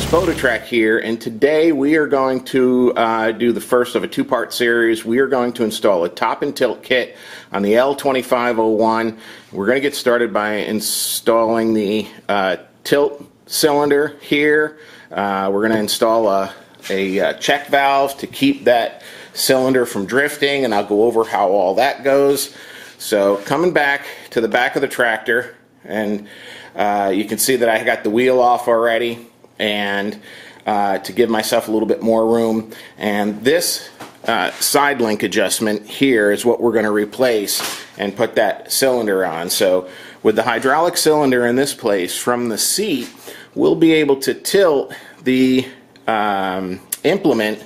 BotaTrac here, and today we are going to do the first of a two-part series. We are going to install a top and tilt kit on the L2501. We're going to get started by installing the tilt cylinder here. We're going to install a check valve to keep that cylinder from drifting, and I'll go over how all that goes. So coming back to the back of the tractor, and you can see that I got the wheel off already, and to give myself a little bit more room. And this side link adjustment here is what we're going to replace and put that cylinder on. So with the hydraulic cylinder in this place, from the seat we'll be able to tilt the implement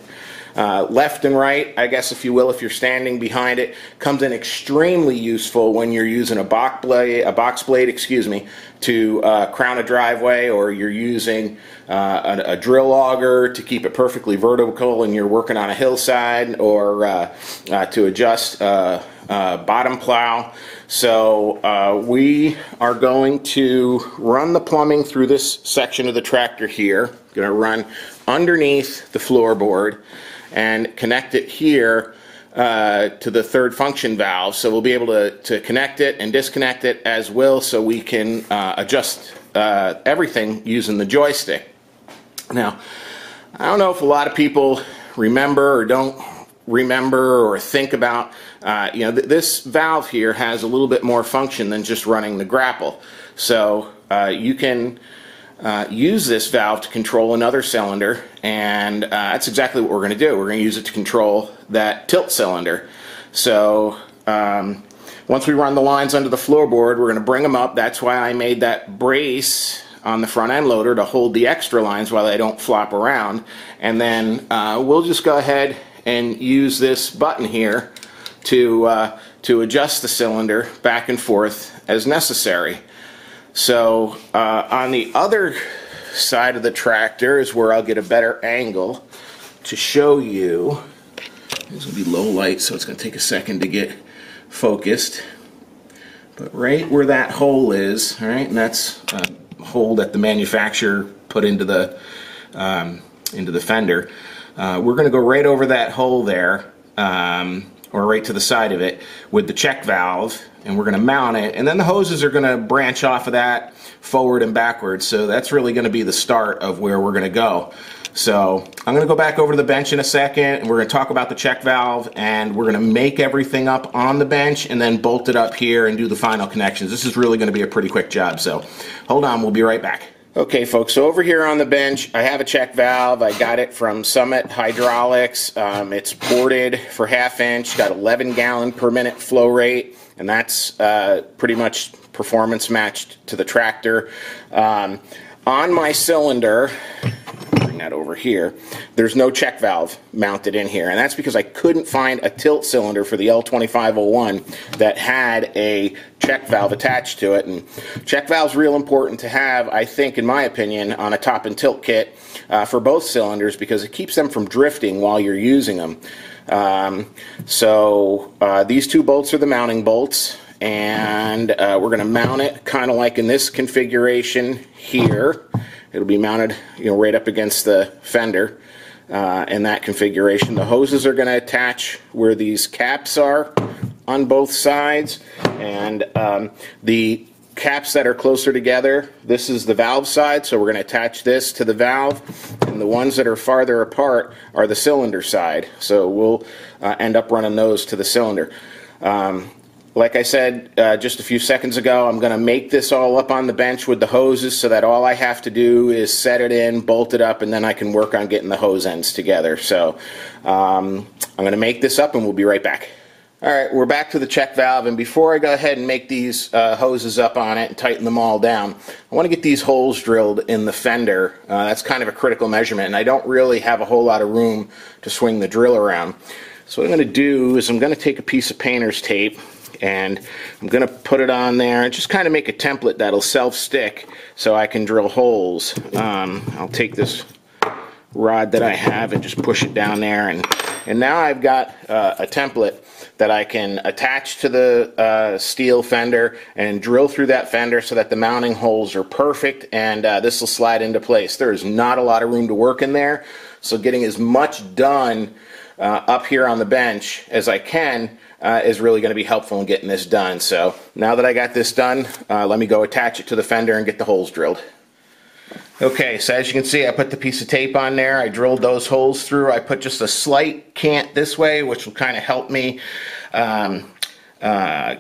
left and right, I guess, if you will, if you're standing behind it. Comes in extremely useful when you're using a box blade, excuse me, to crown a driveway, or you're using a drill auger to keep it perfectly vertical and you're working on a hillside, or to adjust bottom plow. So we are going to run the plumbing through this section of the tractor here. Going to run underneath the floorboard and connect it here to the third function valve. So we'll be able to connect it and disconnect it as well, so we can adjust everything using the joystick. Now, I don't know if a lot of people remember or don't remember or think about, this valve here has a little bit more function than just running the grapple. So you can use this valve to control another cylinder, and that's exactly what we're going to do. We're going to use it to control that tilt cylinder. So once we run the lines under the floorboard, we're going to bring them up. That's why I made that brace on the front end loader to hold the extra lines while they don't flop around. And then we'll just go ahead and use this button here to adjust the cylinder back and forth as necessary. So on the other side of the tractor is where I'll get a better angle to show you. This will be low light, so it's going to take a second to get focused. But right where that hole is, all right, and that's a hole that the manufacturer put into the fender. We're going to go right over that hole there, or right to the side of it, with the check valve, and we're going to mount it, and then the hoses are going to branch off of that forward and backwards. So that's really going to be the start of where we're going to go. So I'm going to go back over to the bench in a second, and we're going to talk about the check valve, and we're going to make everything up on the bench and then bolt it up here and do the final connections. This is really going to be a pretty quick job, so hold on, we'll be right back. Okay folks, so over here on the bench I have a check valve. I got it from Summit Hydraulics. It's ported for 1/2 inch, got 11 gallon per minute flow rate, and that's pretty much performance matched to the tractor. On my cylinder, bring that over here, there's no check valve mounted in here, and that's because I couldn't find a tilt cylinder for the L2501 that had a check valve attached to it. And check valve's real important to have, I think, in my opinion, on a top and tilt kit for both cylinders, because it keeps them from drifting while you're using them. These two bolts are the mounting bolts, and we're going to mount it kind of like in this configuration here. It'll be mounted, right up against the fender in that configuration. The hoses are going to attach where these caps are on both sides, and the caps that are closer together, this is the valve side, so we're going to attach this to the valve, and the ones that are farther apart are the cylinder side, so we'll end up running those to the cylinder. Like I said just a few seconds ago, I'm going to make this all up on the bench with the hoses, so that all I have to do is set it in, bolt it up, and then I can work on getting the hose ends together. So I'm going to make this up, and we'll be right back. Alright, we're back to the check valve, and before I go ahead and make these hoses up on it and tighten them all down, I want to get these holes drilled in the fender. That's kind of a critical measurement, and I don't really have a whole lot of room to swing the drill around. So what I'm going to do is I'm going to take a piece of painter's tape, and I'm going to put it on there and just kind of make a template that'll self-stick so I can drill holes. I'll take this rod that I have and just push it down there and And now I've got a template that I can attach to the steel fender and drill through that fender so that the mounting holes are perfect, and this will slide into place. There is not a lot of room to work in there, so getting as much done up here on the bench as I can is really going to be helpful in getting this done. So now that I got this done, let me go attach it to the fender and get the holes drilled. Okay, so as you can see, I put the piece of tape on there. I drilled those holes through. I put just a slight cant this way, which will kind of help me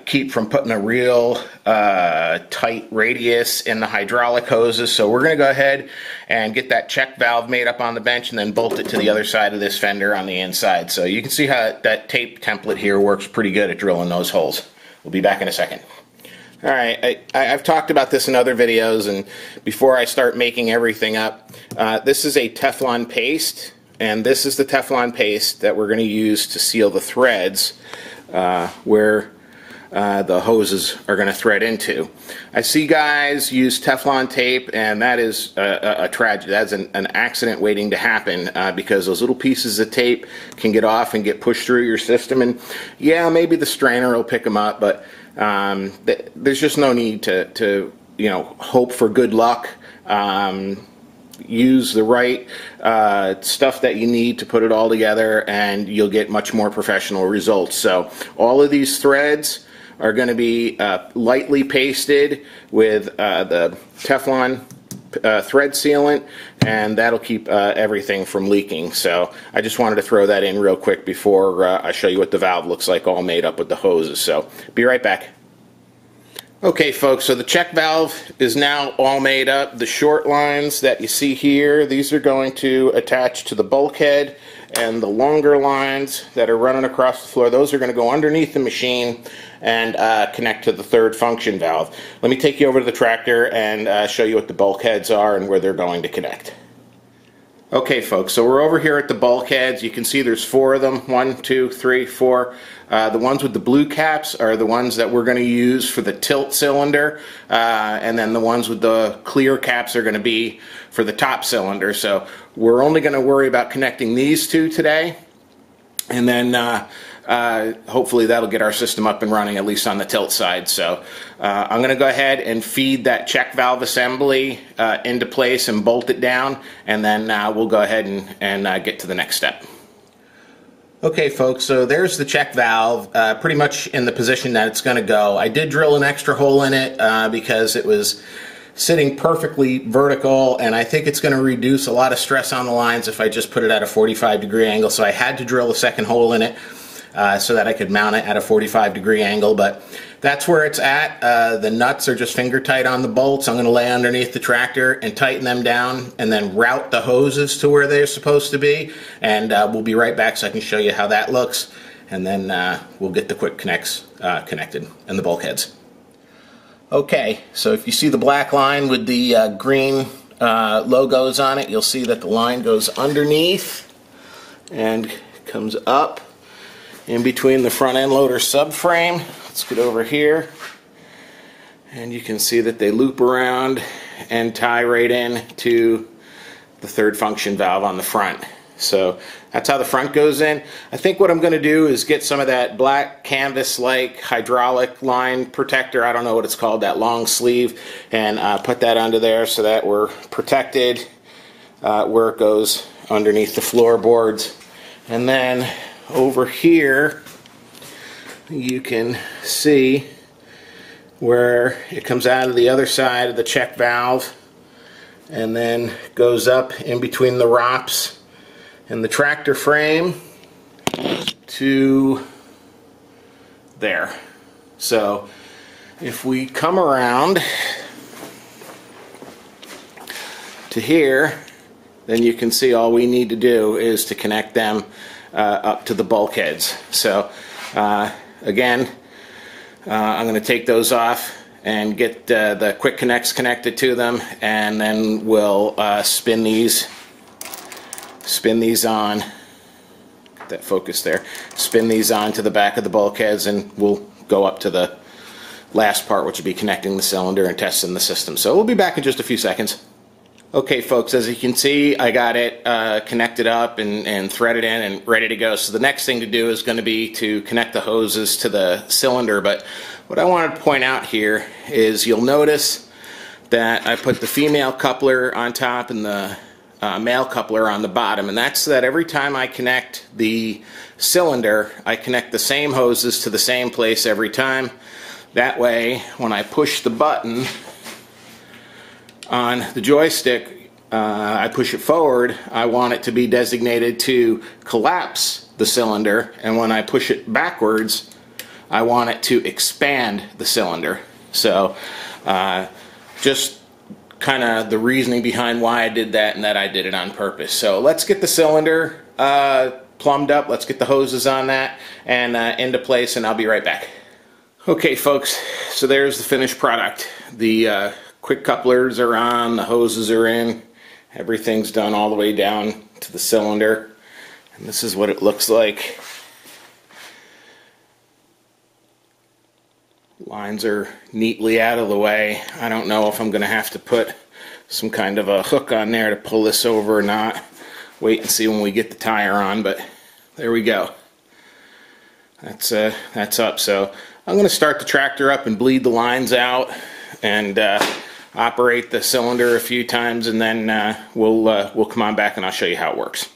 keep from putting a real tight radius in the hydraulic hoses. So we're going to go ahead and get that check valve made up on the bench and then bolt it to the other side of this fender on the inside. So you can see how that tape template here works pretty good at drilling those holes. We'll be back in a second. Alright, I've talked about this in other videos, and before I start making everything up, this is a Teflon paste, and this is the Teflon paste that we're going to use to seal the threads where the hoses are going to thread into. I see guys use Teflon tape, and that is a tragedy. That's an accident waiting to happen because those little pieces of tape can get off and get pushed through your system, and yeah, maybe the strainer will pick them up, but there's just no need to hope for good luck. Use the right stuff that you need to put it all together, and you'll get much more professional results. So all of these threads are going to be lightly pasted with the Teflon thread sealant, and that'll keep everything from leaking. So I just wanted to throw that in real quick before I show you what the valve looks like all made up with the hoses. So be right back. Okay folks, so the check valve is now all made up. The short lines that you see here, these are going to attach to the bulkhead, and the longer lines that are running across the floor, those are going to go underneath the machine and connect to the third function valve. Let me take you over to the tractor and show you what the bulkheads are and where they're going to connect. Okay folks, so we're over here at the bulkheads. You can see there's 4 of them. 1, 2, 3, 4. The ones with the blue caps are the ones that we're going to use for the tilt cylinder, and then the ones with the clear caps are going to be for the top cylinder. So we're only going to worry about connecting these 2 today, and then hopefully that'll get our system up and running, at least on the tilt side. So I'm going to go ahead and feed that check valve assembly into place and bolt it down, and then we'll go ahead and get to the next step. Okay folks, so there's the check valve, pretty much in the position that it's going to go. I did drill an extra hole in it because it was sitting perfectly vertical, and I think it's going to reduce a lot of stress on the lines if I just put it at a 45-degree angle. So I had to drill a second hole in it so that I could mount it at a 45-degree angle, but that's where it's at. The nuts are just finger tight on the bolts. I'm going to lay underneath the tractor and tighten them down, and then route the hoses to where they're supposed to be, and we'll be right back so I can show you how that looks, and then we'll get the quick connects connected and the bulkheads. Okay, so if you see the black line with the green logos on it, you'll see that the line goes underneath and comes up in between the front end loader subframe. Let's get over here, and you can see that they loop around and tie right in to the third function valve on the front. So that's how the front goes in. I think what I'm going to do is get some of that black canvas-like hydraulic line protector, I don't know what it's called, that long sleeve, and put that under there so that we're protected where it goes underneath the floorboards. And then over here you can see where it comes out of the other side of the check valve and then goes up in between the ROPS and the tractor frame to there. So if we come around to here, then you can see all we need to do is to connect them up to the bulkheads. So again, I'm going to take those off and get the quick connects connected to them, and then we'll spin these on. Get that focus there. Spin these on to the back of the bulkheads, and we'll go up to the last part, which will be connecting the cylinder and testing the system. So we'll be back in just a few seconds. Okay folks, as you can see, I got it connected up and threaded in and ready to go. So the next thing to do is going to be to connect the hoses to the cylinder. But what I wanted to point out here is you'll notice that I put the female coupler on top and the male coupler on the bottom, and that's so that every time I connect the cylinder, I connect the same hoses to the same place every time. That way, when I push the button on the joystick, I push it forward, I want it to be designated to collapse the cylinder, and when I push it backwards, I want it to expand the cylinder. So just kind of the reasoning behind why I did that, and that I did it on purpose. So let's get the cylinder plumbed up, let's get the hoses on that and into place, and I'll be right back. Okay folks, so there's the finished product. The quick couplers are on, the hoses are in, everything's done all the way down to the cylinder, and this is what it looks like. Lines are neatly out of the way. I don't know if I'm going to have to put some kind of a hook on there to pull this over or not. Wait and see when we get the tire on, but there we go. That's up. So I'm going to start the tractor up and bleed the lines out and operate the cylinder a few times, and then we'll come on back and I'll show you how it works.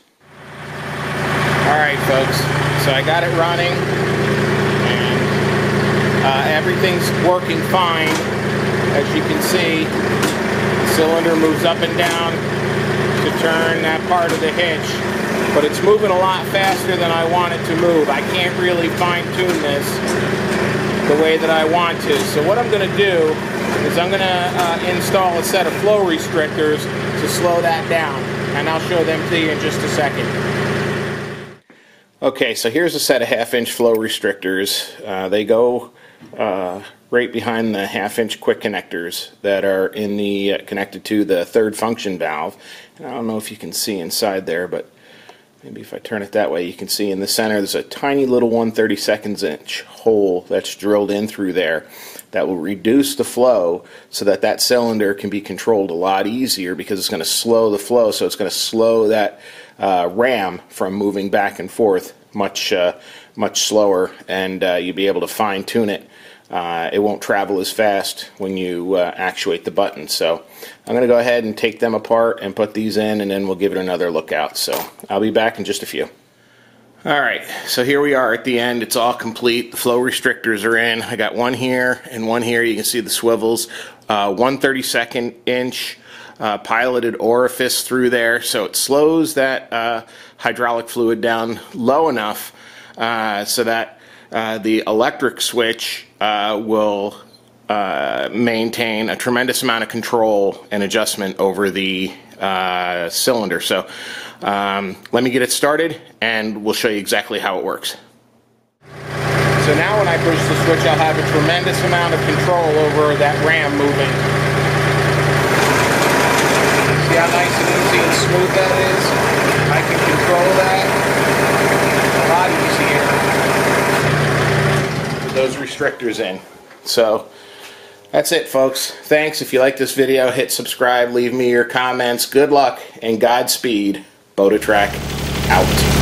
Alright folks, so I got it running and everything's working fine. As you can see, the cylinder moves up and down to turn that part of the hitch, but it's moving a lot faster than I want it to move. I can't really fine-tune this the way that I want to. So what I'm going to do is I'm going to install a set of flow restrictors to slow that down, and I'll show them to you in just a second. Okay, so here's a set of 1/2-inch flow restrictors. They go right behind the 1/2-inch quick connectors that are in the connected to the third function valve. And I don't know if you can see inside there, but maybe if I turn it that way, you can see in the center there's a tiny little 1/32 inch hole that's drilled in through there that will reduce the flow so that that cylinder can be controlled a lot easier, because it's going to slow the flow. So it's going to slow that ram from moving back and forth much slower, and you'll be able to fine tune it. It won't travel as fast when you actuate the button. So I'm going to go ahead and take them apart and put these in, and then we'll give it another look out. So I'll be back in just a few. Alright, so here we are at the end. It's all complete. The flow restrictors are in. I got one here and one here. You can see the swivels. 1/32 inch piloted orifice through there, so it slows that hydraulic fluid down low enough so that the electric switch will maintain a tremendous amount of control and adjustment over the cylinder. So let me get it started and we'll show you exactly how it works. So now when I push the switch, I'll have a tremendous amount of control over that ram moving. See how nice and easy and smooth that is? I can control that a lot easier with those restrictors in. So that's it folks. Thanks. If you like this video, hit subscribe, leave me your comments. Good luck and Godspeed. BotaTrac out.